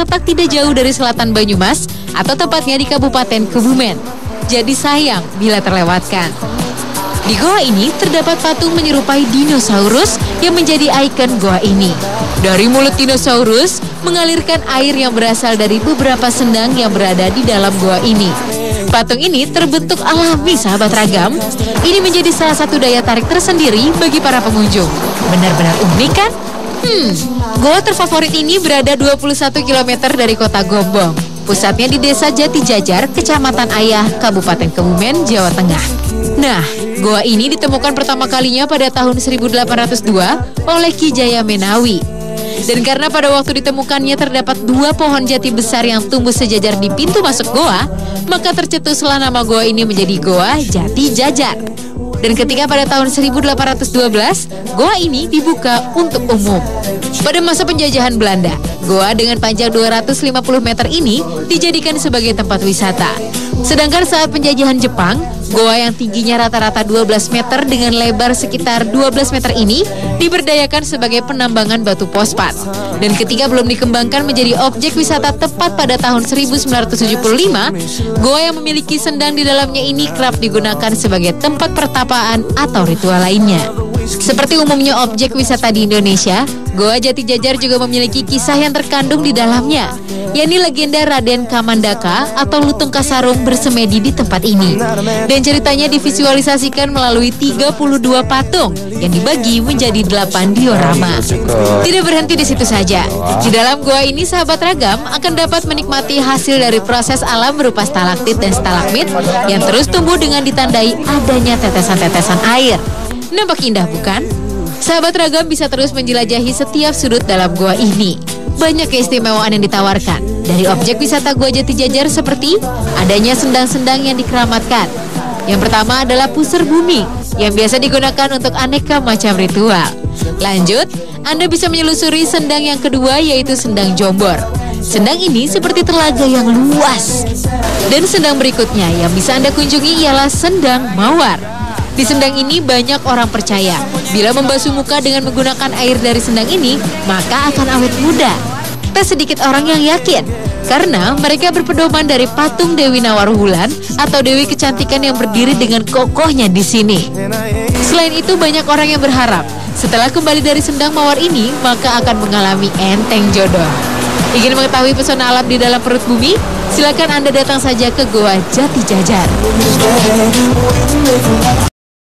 terletak tidak jauh dari selatan Banyumas atau tepatnya di Kabupaten Kebumen. Jadi sayang bila terlewatkan. Di goa ini terdapat patung menyerupai dinosaurus yang menjadi ikon goa ini. Dari mulut dinosaurus mengalirkan air yang berasal dari beberapa sendang yang berada di dalam goa ini. Patung ini terbentuk alami, sahabat Ragam. Ini menjadi salah satu daya tarik tersendiri bagi para pengunjung. Benar-benar unik kan? Goa terfavorit ini berada 21 km dari kota Gombong. Pusatnya di Desa Jati Jajar, Kecamatan Ayah, Kabupaten Kebumen, Jawa Tengah. Nah, goa ini ditemukan pertama kalinya pada tahun 1802 oleh Ki Jaya Menawi. Dan karena pada waktu ditemukannya terdapat 2 pohon jati besar yang tumbuh sejajar di pintu masuk goa, maka tercetuslah nama goa ini menjadi Goa Jati Jajar. Dan ketika pada tahun 1812, goa ini dibuka untuk umum. Pada masa penjajahan Belanda, goa dengan panjang 250 meter ini dijadikan sebagai tempat wisata. Sedangkan saat penjajahan Jepang, goa yang tingginya rata-rata 12 meter dengan lebar sekitar 12 meter ini diberdayakan sebagai penambangan batu fosfat. Dan ketika belum dikembangkan menjadi objek wisata tepat pada tahun 1975, goa yang memiliki sendang di dalamnya ini kerap digunakan sebagai tempat pertapaan atau ritual lainnya. Seperti umumnya objek wisata di Indonesia, Goa Jati Jajar juga memiliki kisah yang terkandung di dalamnya, yakni legenda Raden Kamandaka atau Lutung Kasarung bersemedi di tempat ini. Dan ceritanya divisualisasikan melalui 32 patung yang dibagi menjadi 8 diorama. Tidak berhenti di situ saja. Di dalam goa ini, sahabat Ragam akan dapat menikmati hasil dari proses alam berupa stalaktit dan stalagmit yang terus tumbuh dengan ditandai adanya tetesan-tetesan air. Nampak indah bukan? Sahabat Ragam bisa terus menjelajahi setiap sudut dalam goa ini. Banyak keistimewaan yang ditawarkan. Dari objek wisata Goa Jati Jajar seperti adanya sendang-sendang yang dikeramatkan. Yang pertama adalah pusar bumi yang biasa digunakan untuk aneka macam ritual. Lanjut, Anda bisa menyelusuri sendang yang kedua, yaitu sendang Jombor. Sendang ini seperti telaga yang luas. Dan sendang berikutnya yang bisa Anda kunjungi ialah sendang Mawar. Di sendang ini banyak orang percaya bila membasuh muka dengan menggunakan air dari sendang ini, maka akan awet muda. Tak sedikit orang yang yakin, karena mereka berpedoman dari patung Dewi Nawarwulan atau Dewi Kecantikan yang berdiri dengan kokohnya di sini. Selain itu, banyak orang yang berharap setelah kembali dari sendang Mawar ini, maka akan mengalami enteng jodoh. Ingin mengetahui pesona alam di dalam perut bumi? Silakan Anda datang saja ke Goa Jati Jajar.